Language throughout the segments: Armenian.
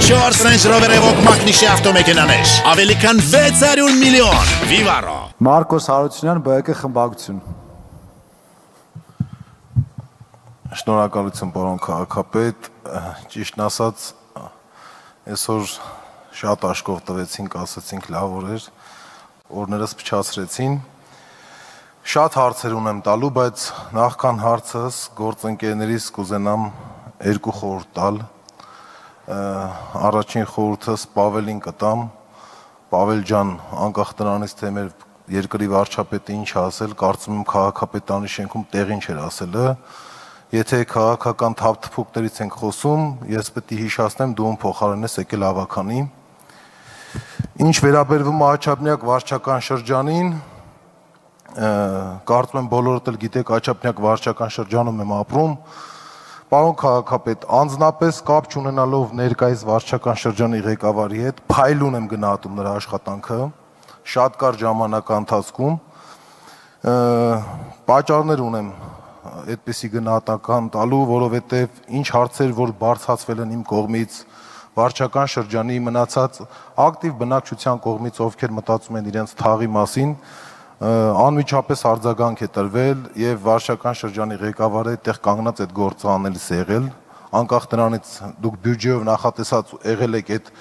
4 Range Rover Evoque մակնիշի ավտոմեքենաներ, ավելի քան 600 միլիոն, Vivaro։ Մարկոս Հարությունյան, ԲԿ խմբակցություն։ Շնորհակալություն պարոն քաղաքապետ, ճիշտն ասած, այսօր շատ աշկով տվեցինք, ասացինք լավ օրեր, օրներս փչացրեցին։ Շատ հարցեր ունեմ տալու, բայց նախքան հարցս գործընկերներիս կուզենամ երկու խորհուրդ տալ։ Առաջին խորհուրդս Պավելին կտամ։ Պավել ջան, անկախ նրանից թե մեր երկրի վարչապետը ինչ ասել, կարծում եմ քաղաքապետարանի շենքում տեղին չէր ասելը։ Եթե քաղաքական թափթփուկներից ենք խոսում, ես պետք է հիշացնեմ, դու փոխարենես եկել ավականի։ Ինչ վերաբերվում է Աչափնյակ վարչական շրջանին, կարծում եմ բոլորդ էլ գիտեք, Աչափնյակ վարչական շրջանում եմ ապրում։ Պարոն քաղաքապետ, անձնապես կապ չունենալով ներկայիս վարչական շրջանի ղեկավարի հետ, փայլուն եմ գնահատում նրա աշխատանքը, շատ կարճ ժամանակի ընթացքում, պատճառներ ունեմ այդպիսի գնահատական տալու, որովհետև ինչ հարցեր, որ բարձրացվել են իմ կողմից, վարչական շրջանի մնացած ակտիվ բնակչության կողմից, ովքեր մտածում են իրենց թաղի մասին, անմիջապես արձագանք է տրվել եւ վարչական շրջանի ղեկավարը այդտեղ կանգնած այդ գործը անելիս է եղել, անկախ նրանից դուք բյուջեով նախատեսած եղել եք այդ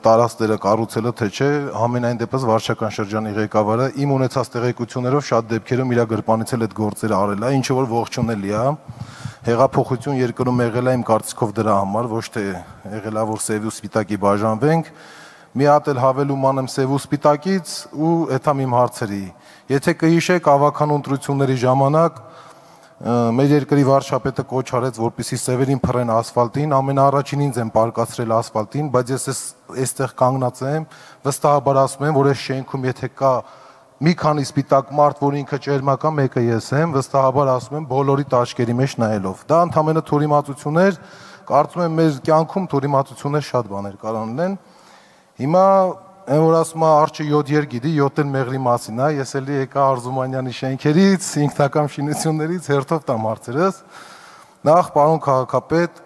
տարածքները կառուցելը թե չէ, համենայն դեպս վարչական շրջանի ղեկավարը իմ ունեցած տեղեկություններով շատ դեպքերում իր գրպանից էլ այդ գործերը արել է, ինչը որ ողջունելի է։ Հեղափոխություն երկրում եղել է իմ կարծիքով դրա համար, ոչ թե եղել է որ սև ու սպիտակի բաժանվենք։ Մի հատ էլ հավելում անեմ սև ու սպիտակից ու էթամ իմ հարցերի։ Եթե կհիշեք ավականու ընտրությունների ժամանակ մեր երկրի վարչապետը կոչ արեց, որպեսզի սևերին փռեն ասֆալտին, ամենաառաջին ինձ եմ պարկացրել ասֆալտին, բայց ես այստեղ կանգնած եմ, վստահաբար ասում եմ, որ այս շենքում եթե կա մի քանի սպիտակ մարդ, որ ինքը ճերմակա, մեկը ես եմ, վստահաբար ասում եմ բոլորի աչքերի մեջ նայելով։ Դա ընդհանրապես թյուրիմացություններ, կարծում եմ մեր կյանքում թյուրիմացություններ շատ բաներ կարող լինեն։ Հիմա այն որ ասում է արջը 7 եր գիտի, 7 էլ մեղրի մասին է, ես էլի եկա Արզումանյանի շենքերից, ինքնական շինություններից հերթով տամ հարցերս։ Նախ պարոն քաղաքապետ,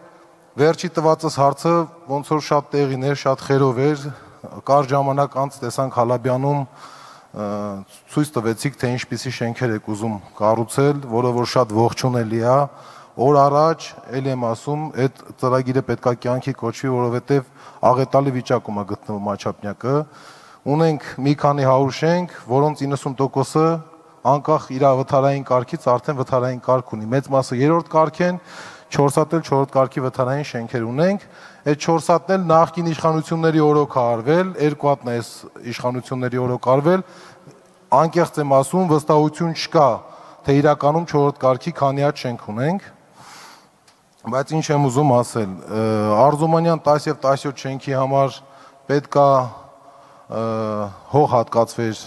վերջի տվածս հարցը ոնց որ շատ տեղին էր, շատ խերով էր, կարճ ժամանակ անց տեսանք Հալաբյանում ցույց տվեցիք, թե ինչպիսի շենքեր եք ուզում կառուցել, որը որ շատ ողջունելի է։ Օր առաջ էլ եմ ասում, այդ ծրագիրը պետքա կյանքի կոչվի, որովհետև աղետալի վիճակում է գտնվում Աչափնյակը։ Ունենք մի քանի 100 շենք, որոնց 90%-ը անկախ իր վթարային կարգից արդեն վթարային կարգ ունի։ Մեծ մասը 3-րդ կարգ են, 4 հատ էլ 4-րդ կարգի վթարային շենքեր ունենք։ Այդ 4 հատն էլ նախկին իշխանությունների օրոք է արվել, 2 հատն է այս իշխանությունների օրոք արվել։ Անկեղծ եմ ասում, վստահություն չկա, թե իրականում 4-րդ կարգի քանի հատ շենք ունենք։ Բայց ինչ եմ ուզում ասել, Արզումանյան 10 եւ 17 շենքի համար պետքա հող հատկացվեր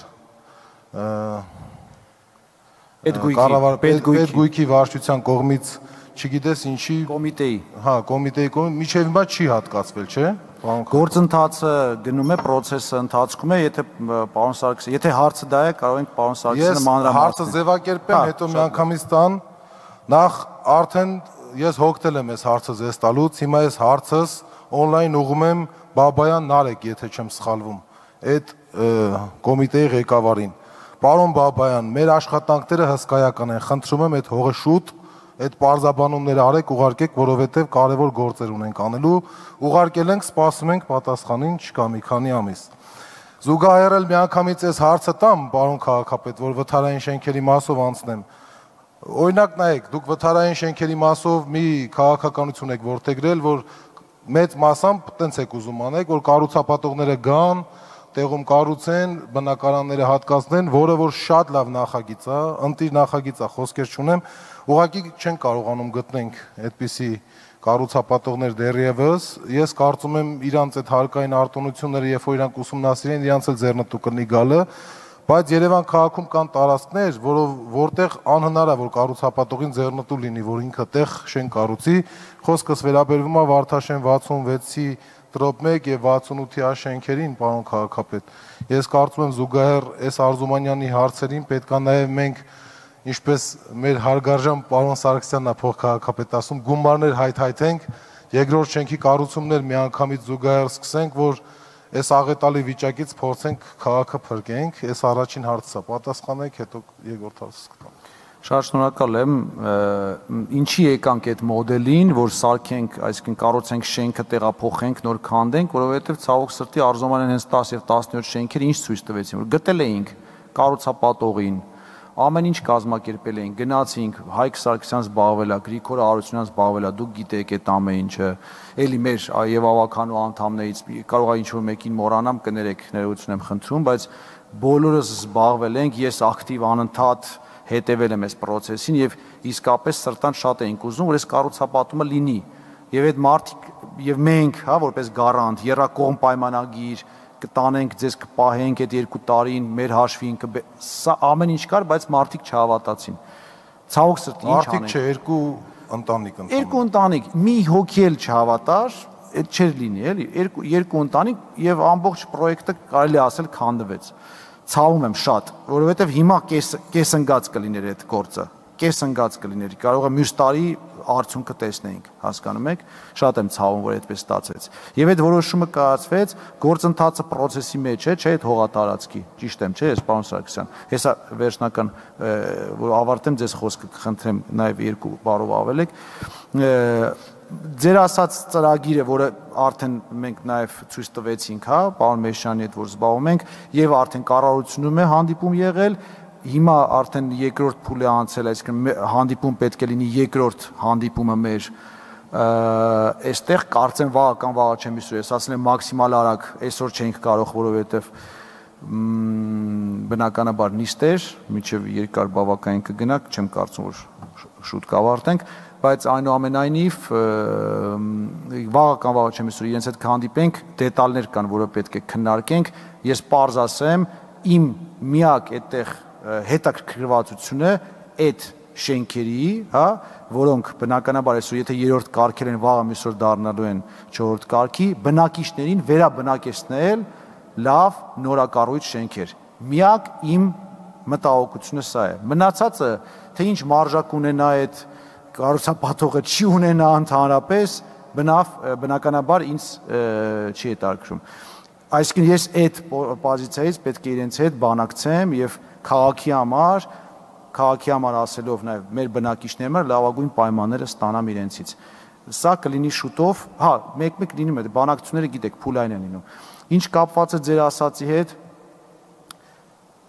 պետգույքի վարչության կողմից, չգիտես ինչի կոմիտեի։ Հա, կոմիտեի կողմից միջև հիմա չի հատկացվել, չէ՞։ Գործընթացը գնում է, process-ը ընթացքում է, եթե պարոն Սարգսյան, եթե հարցը դա է, կարող ենք պարոն Սարգսյանը մանրամասն։ Ես հարցը ձևակերպեմ, հետո միանգամից տան, նախ արդեն ես հոգնել եմ այս հարցը ձեզ տալուց, հիմա այս հարցս on-line ուղում եմ Բաբայան Նարեկ, եթե չեմ սխալվում, այդ կոմիտեի ղեկավարին։ Պարոն Բաբայան, մեր աշխատանքները հսկայական են, խնդրում եմ այդ հողը շուտ, այդ պարզաբանումները արեք, ուղարկեք, որովհետև կարևոր գործեր ունենք անելու, ուղարկել ենք, սպասում ենք պատասխանին, չկա մի քանի ամիս։ Զուգահեռ էլ միանգամից այս հարցը տամ, պարոն քաղաքապետ, որ վթարային շենքերի մասով անցնեմ։ Օրինակ նայեք, դուք վթարային շենքերի մասով մի քաղաքականություն եք որդեգրել, որ մեծ մասամբ տենց եք ուզում անեք, որ կառուցապատողները գան, տեղում կառուցեն, բնակարանները հատկացնեն, որը որ շատ լավ նախագիծ է, ընտիր նախագիծ է, խոսքեր չունեմ, ուղղակի չեն կարողանում գտնենք այդպիսի կառուցապատողներ դեռևս, ես կարծում եմ իրանց այդ հարկային արտոնությունները, երբ որ իրանք ուսումնասիրեն, իրանց էլ ձեռնտու կլինի գալը, բայց Երևան քաղաքում կան տարածքներ, որտեղ անհնար է, որ կառուցապատողին ձեռնտու լինի, որ ինքը տեղ շենք կառուցի, խոսքս վերաբերվում է Վարդաշեն 66-ի տրոպ 1 եւ 68-ի շենքերին, պարոն քաղաքապետ։ Ես կարծում եմ զուգահեռ այս Արզումանյանի հարցերին պետքա նաեւ մենք, ինչպես մեր հարգարժան պարոն Սարգսյանն է փոխքաղաքապետ ասում, գումարներ հայթայթենք երկրորդ շենքի կառուցումներ միանգամից զուգահեռ սկսենք, որ այս աղետալի վիճակից փորձենք քաղաքը փրկենք, այս առաջին հարցը պատասխանենք, հետո երկրորդ հարցը կտամ։ Շատ շնորհակալ եմ, ինչի եկանք այդ մոդելին, որ սարքենք, այսինքն կառուցենք շենքը, տեղափոխենք, նոր քանդենք, որովհետև ցավոք սրտի Արզումանյան հենց 10 եւ 17 շենքերը ինչ ցույց տվեցին, որ գտել էինք կառուցապատողին, ամեն ինչ կազմակերպել էինք, գնացինք, Հայկ Սարգսյան զբաղվել է, Գրիգոր Արությունյան զբաղվել է, դուք գիտեք այդ ամեն ինչը, էլի մեր եւ ավականու անդամներից կարող է ինչ-որ մեկին մոռանամ, կներեք, ներողություն եմ խնդրում, բայց բոլորս զբաղվել ենք, ես ակտիվ անընդհատ հետևել եմ այս process-ին եւ իսկապես սրտան շատ էինք ուզում, որ այս կառուցապատումը լինի։ Եվ այդ մարդիկ եւ մենք, հա, որպես գարանտ, երրակողմ պայմանագիր կտանենք, ձեզ կպահենք այդ 2 տարին, մեր հաշվին սա ամեն ինչ կար, բայց մարդիկ չհավատացին։ Ցավոք սրտի ինչ անենք։ Մարդիկ չէ, 2 ընտանիք ընտանիք։ 2 ընտանիք, մի հոգի էլ չհավատար, այդ չէր լինի, էլի, 2 ընտանիք եւ ամբողջ պրոյեկտը կարելի ասել քանդվեց։ Ցավում եմ շատ, որովհետև հիմա կեսընկած կլիներ այդ գործը, կեսընկած կլիներ, կարող է մյուս տարի արդյունքը տեսնեինք, հասկանում եք, շատ եմ ցավում, որ այդպես ստացվեց։ Եվ այդ որոշումը կայացվեց, գործընթացը process-ի մեջ է, չէ, այդ հողատարածքի, ճիշտ եմ, չէ, պարոն Սարգսյան։ Հեսա վերջնական, որ ավարտեմ ձեզ խոսքը, կխնդրեմ նաև 2 բառով ավելեք։ Ձեր ասած ծրագիրը, որը արդեն մենք նաև ցույց տվեցինք, հա, պարոն Մեշյանի հետ որ զբաղվում ենք, եւ արդեն կառավարությունում է հանդիպում եղել, հիմա արդեն երկրորդ փուլ է անցել, այսինքն հանդիպում պետք է լինի երկրորդ հանդիպումը մեր այստեղ կարծեմ վաղ կամ վաղ չեմ հիշում, ես ասել եմ մաքսիմալ արագ, այսօր չենք կարող, որովհետեւ բնականաբար նիստեր, միջև երկար բավականին կգնաք, չեմ կարծում որ շուտ կավարտենք, բայց այնուամենայնիվ վաղ կամ վաղ չեմ հիշում, իրենց հետ կհանդիպենք, դետալներ կան, որը պետք է քննարկենք, ես պարզ ասեմ, իմ միակ այդտեղ հետաքրքրվածությունը այդ շենքերի, հա, որոնք բնականաբար այսօր եթե երրորդ կարգեր են, վաղը մյուսօր դառնալու են չորրորդ կարգի, բնակիչներին վերաբնակեցնել լավ նորակառույց շենքեր։ Միակ իմ մտահոգությունը սա է։ Մնացածը, թե ինչ մարժակ ունենա այդ կառուցապատողը չի ունենա ընդհանրապես, բնականաբար ինձ չի հետաքրքրում։ Այսինքն ես այդ պոզիցիայից պետք է իրենց հետ բանակցեմ եւ քաղաքի համար ասելով նաեւ մեր բնակիչների համար լավագույն պայմանները ստանամ իրենցից։ Սա կլինի շուտով, հա, մեկ-մեկ լինում է, բանակցությունները գիտեք, փուլային են լինում։ Ինչ կապված է ձեր ասացի հետ,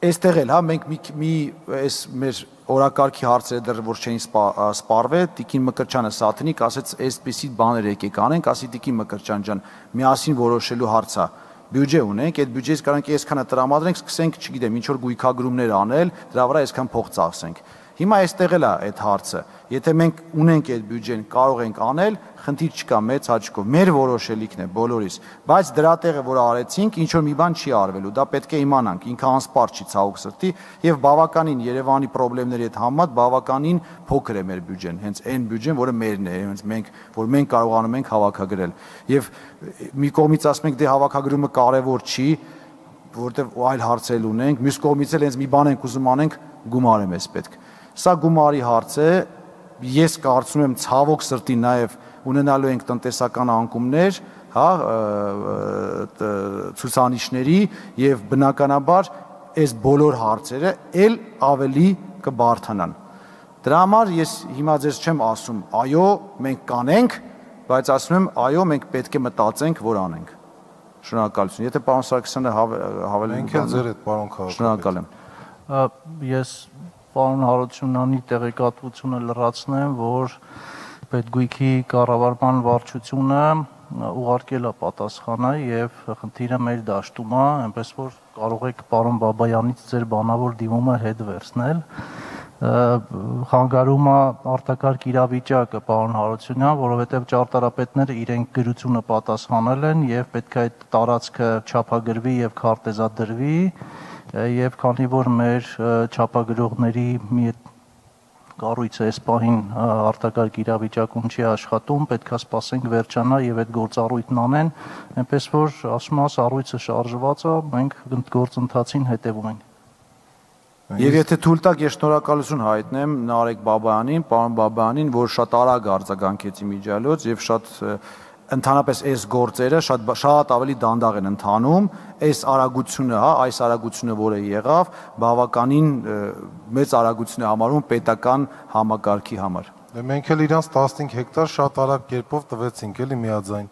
այստեղ էլ, հա, մենք այս մեր օրակարգի հարցերը դեռ որ չէին սպառվել, Տիկին Մկրտչյանը Սաթնիկ ասեց, այսպիսի բաներ եկեք անենք, ասի Տիկին Մկրտչյան ջան, միասին որոշելու հարց է։ Բյուջե ունենք, այդ բյուջեից կարանք այսքանը տրամադրենք, սկսենք, չգիտեմ, ինչ որ գույքագրումներ անել, դրա վրա այսքան փող ծախսենք։ Հիմա այստեղ էլ է այդ հարցը։ Եթե մենք ունենք այդ բյուջեն, կարող ենք անել, խնդիր չկա մեծ աչքով։ Մեր որոշելիքն է բոլորիս, բայց դրա տեղը որ արեցինք, ինչ որ մի բան չի արվելու, դա պետք է իմանանք, ինքը անսպար չի ցավոք սրտի, եւ բավականին Երևանի խնդիրների հետ համեմատ բավականին փոքր է մեր բյուջեն, հենց այն բյուջեն, որը մերն է, հենց մենք կարողանում ենք հավաքագրել։ Եվ մի կողմից ասում ենք, դե հավաքագրումը կարևոր չի, որտեղ այլ հարցեր ունենք, մյուս կողմից էլ հենց մի բան ենք ուզում անենք, գումար է մեզ պետք։ Սա գումարի հարց է, ես կարծում եմ ցավոք սրտի նաև ունենալու ենք տնտեսական անկումներ, հա, ցուցանիշների եւ բնականաբար այս բոլոր հարցերը ել ավելի կբարթանան։ Դրա համար ես հիմա ձեզ չեմ ասում, այո, մենք կանենք, բայց ասում եմ, այո, մենք պետք է մտածենք, որ անենք։ Շնորհակալություն։ Եթե պարոն Սարգսյանը հավելենք Մենք էլ ձեր հետ պարոն քաղաքապետ։ Շնորհակալ եմ։ Ես պարոն Հարությունյանի տեղեկատվությունը լրացնեմ, որ Պետգույքի կառավարման վարչությունը ուղարկել է պատասխանը եւ խնդիրը մեր դաշտում է, այնպես որ կարող եք պարոն Բաբայանից ձեր բանավոր դիմումը հետ վերցնել։ Խանգարում է արտակարգ իրավիճակը պարոն Հարությունյան, որովհետեւ ճարտարապետները իրենք գրությունը պատասխանել են եւ պետք է այդ տարածքը չափագրվի եւ քարտեզադրվի եւ քանի որ մեր չափագրողների մի կառույցը այս պահին արտակարգ իրավիճակում չի աշխատում, պետք է սպասենք վերջանա եւ այդ գործառույթն անեն, այնպես որ ասում եմ, առույցը շարժված է, մենք գործընթացին հետևում ենք։ Եվ եթե թույլ տաք, ես շնորհակալություն հայտնեմ Նարեկ Բաբայանին, պարոն Բաբայանին, որ շատ արագ արձագանքեց իմիջիալոց եւ շատ ընդհանրապես այս գործերը շատ ավելի դանդաղ են ընթանում, այս արագությունը, հա, այս արագությունը, որը եղավ, բավականին մեծ արագություն է համարում պետական համակարգի համար։ Մենք էլ իրանց 15 հեկտար շատ արագ կերպով տվեցինք, էլի միաձայն։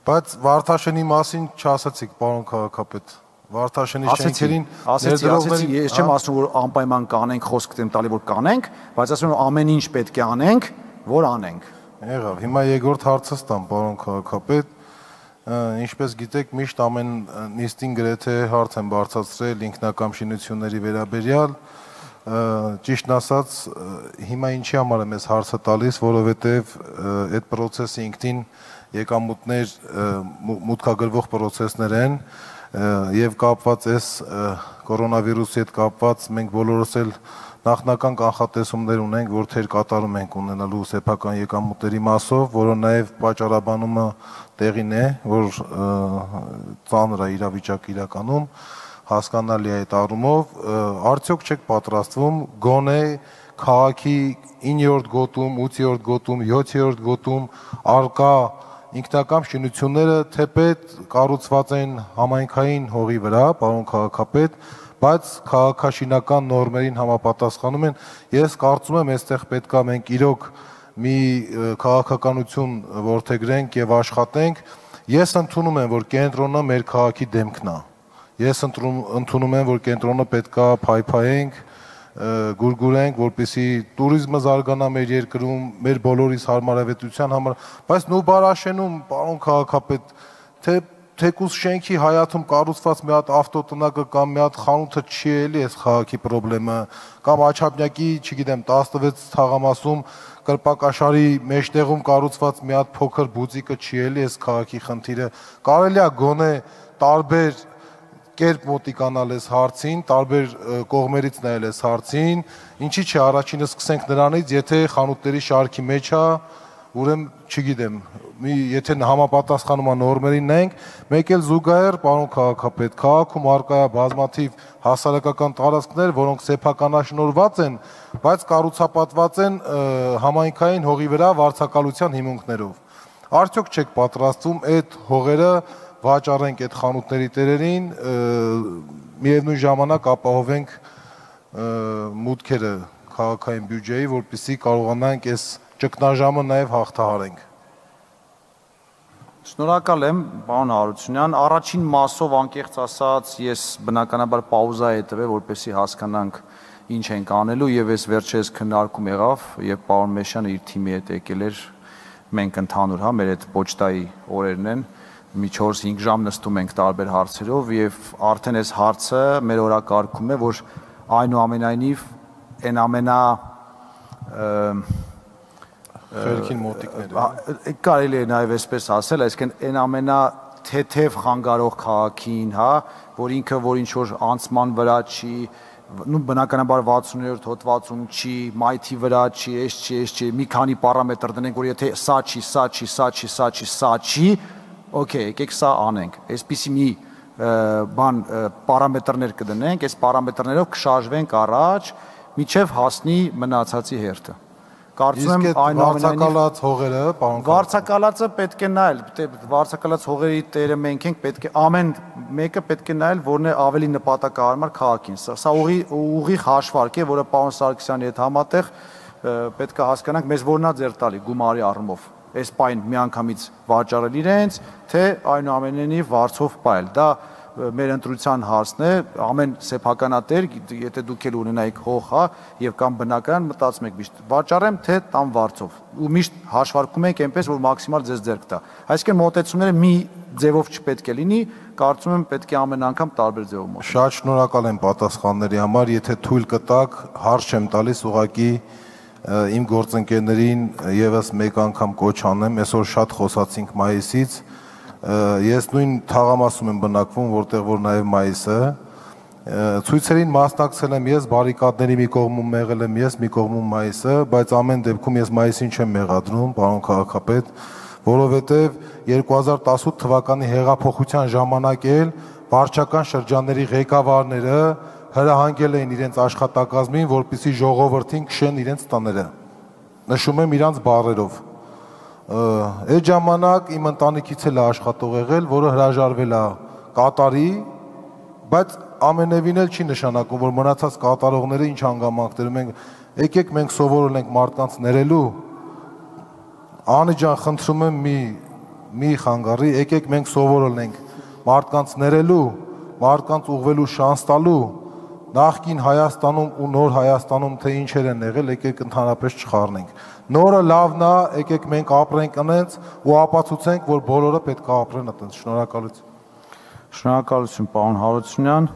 Բայց Վարդաշենի մասին չասացիք, պարոն քաղաքապետ։ Վարդաշենի շենքերին ասեցի, ես չեմ ասում, որ անպայման կանենք, խոսք եմ տալի, որ կանենք, բայց ասում եմ ամեն ինչ պետք է անենք, որ անենք։ Եղավ, հիմա երկրորդ հարցը ստամ, պարոն քաղաքապետ, ինչպես գիտեք, միշտ ամեն նիստին գրեթե հարց են բարձրացրել ինքնակամ շինությունների վերաբերյալ, ճիշտն ասած, հիմա ինչի համար եմ ես հարցը տալիս, որովհետև այդ պրոցեսի ինքնին եկամուտներ մուտքագրվող պրոցեսներ են եւ կապված այս կորոնավիրուսի հետ կապված մենք բոլորս էլ նախնական կանխատեսումներ ունենք, որ թեր կատարում ենք ունենալու սեփական եկամուտների մասով, որը նաև պատճառաբանումը տեղին է, որ ծանր է իրավիճակը իրականում, հասկանալի է այդ առումով, արդյոք չեք պատրաստվում գոնե քաղաքի 9-րդ գոտում, 8-րդ գոտում, 7-րդ գոտում արկա ինքնակամ շինությունները թեպետ կառուցված են համայնքային հողի վրա, պարոն քաղաքապետ, բայց քաղաքաշինական նորմերին համապատասխանում են։ Ես կարծում եմ, այստեղ պետք է մենք իրոք մի քաղաքականություն որդեգրենք եւ աշխատենք։ Ես ընդունում եմ, որ կենտրոնը մեր քաղաքի դեմքն է։ Ես ընդունում եմ, որ կենտրոնը պետք է փայփայենք, գուրգուրենք, որպեսզի տուրիզմը զարգանա մեր երկրում, մեր բոլորիս հարմարավետության համար, բայց Նուբարաշենում, պարոն քաղաքապետ, թեկուզ շենքի հայաթում կառուցված մի հատ ավտոտնակը կամ մի հատ խանութը չի էլի այս քաղաքի խնդրեմը, կամ Աչափնյակի, չգիտեմ, 16 թաղամասում կրպակաշարի մեջտեղում կառուցված մի հատ փոքր բուծիկը չի էլի այս քաղաքի խնդիրը։ Կարելի է գոնե տարբեր կերպ մոտիկանալ այս հարցին, տարբեր կողմերից նայել այս հարցին, ինչի՞ չէ առաջինը սկսենք նրանից, եթե խանութների շարքի մեջ է, ուրեմն չգիտեմ, եթե համապատասխանում է նորմերին նայենք, մեկ էլ զուգահեռ, պարոն քաղաքապետ, քաղաքում առկա է բազմաթիվ հասարակական տարածքներ, որոնք սեփականաշնորհված են, բայց կառուցապատված են համայնքային հողի վրա վարձակալության հիմունքներով։ Արդյոք չեք պատրաստվում այդ հողերը վաճառենք այդ խանութների տերերին, միևնույն ժամանակ ապահովենք մուտքերը քաղաքային բյուջեի, որպեսզի կարողանանք այս ճգնաժամը նաև հաղթահարենք։ Շնորհակալ եմ, պարոն Հարությունյան, առաջին մասով անկեղծ ասած, ես բնականաբար պաուզա է տվել, որպեսզի հասկանանք ինչ ենք անելու եւ այս վերջերս քննարկում եղավ եւ պարոն Մեշյանը իր թիմի հետ եկել էր, մենք ընդհանուր, հա, մեր այդ պոչտայի օրերն են, մի 4-5 ժամ նստում ենք տարբեր հարցերով եւ արդեն այս հարցը մեր օրակարգում է, որ այնուամենայնիվ այն ամենա Խերքին մոտիկները։ Կարելի է նաև այսպես ասել, այսինքն այն ամենա թեթև խանգարող քաղաքին, հա, որ ինքը որ ինչ որ անցման վրա չի, բնականաբար 60-րդ հոդվածում չի, մայթի վրա չի, էս չի, մի քանի պարամետր դնենք, որ եթե սա չի, օքեյ, եկեք սա անենք։ Այսպիսի մի բան պարամետրներ կդնենք, այս պարամետրներով կշարժվենք առաջ, միջև հասնի մնացածի հերթը։ Կարծում եմ վարձակալած հողերը, պարոն վարձակալածը պետք է նայել, վարձակալած հողերի տերը մենք ենք, պետք է ամեն մեկը պետք է նայել, որն է ավելի նպատակահարմար քաղաքին։ Սա ուղիղ հաշվարկ է, որը պարոն Սարգսյանի հետ համատեղ պետք է հասկանանք, մեզ որն է ձեռ տալի գումարի առումով։ Այս պայն միանգամից վաճառել իրենց, թե այնուամենայնիվ վարձով պայել։ Դա մեր ընտրության հարցն է, ամեն սեփականատեր, եթե դուք էլ ունենայիք հող, հա, եւ կամ բնական մտածում եք միշտ վաճառեմ, թե տամ վարձով։ Ու միշտ հաշվարկում եք այնպես, որ մաքսիմալ ձեզ ձեռք տա։ Այսինքն մոտեցումները մի ձևով չպետք է լինի, կարծում եմ պետք է ամեն անգամ տարբեր ձևով մոտենալ։ Շատ շնորհակալ եմ պատասխանների համար, եթե թույլ կտաք, հարց չեմ տալիս, ուղղակի իմ գործընկերներին եւս մեկ անգամ կոչ անեմ, այսօր շատ խոսացինք մայիսից, ես նույն թաղամասում եմ բնակվում, որտեղ որ նաև մայիսը, ցույցերին մասնակցել եմ ես, բարիկադների մի կողմում եղել եմ ես, մի կողմում մայիսը, բայց ամեն դեպքում ես մայիսին չեմ մեղադրում, պարոն քաղաքապետ, որովհետև 2018 թվականի հեղափոխության ժամանակ էլ վարչական շրջանների ղեկավարները հրահանգել էին իրենց աշխատակազմին, որպեսզի ժողովրդին քշեն իրենց տները։ Նշում եմ իրանց բառերով։ Այդ ժամանակ իմ ընտանիքից էլ է աշխատող եղել, որը հրաժարվել է կատարի, բայց ամենևին էլ չի նշանակում, որ մնացած կատարողները ինչ հանգամանքներում են։ Եկեք մենք սովորել ենք մարդկանց ներելու։ Անի ջան, խնդրում եմ մի խանգարի, եկեք մենք սովորել ենք մարդկանց ներելու, մարդկանց ուղղվելու շանս տալու, նախկին Հայաստանում ու նոր Հայաստանում թե ինչեր են եղել, եկեք ընդհանրապես չխառնենք։ Նորը լավն է, եկեք մենք ապրենք այնց ու ապացուցենք, որ բոլորը պետք է ապրեն այնց։ Շնորհակալություն։ Շնորհակալություն, պարոն Հարությունյան։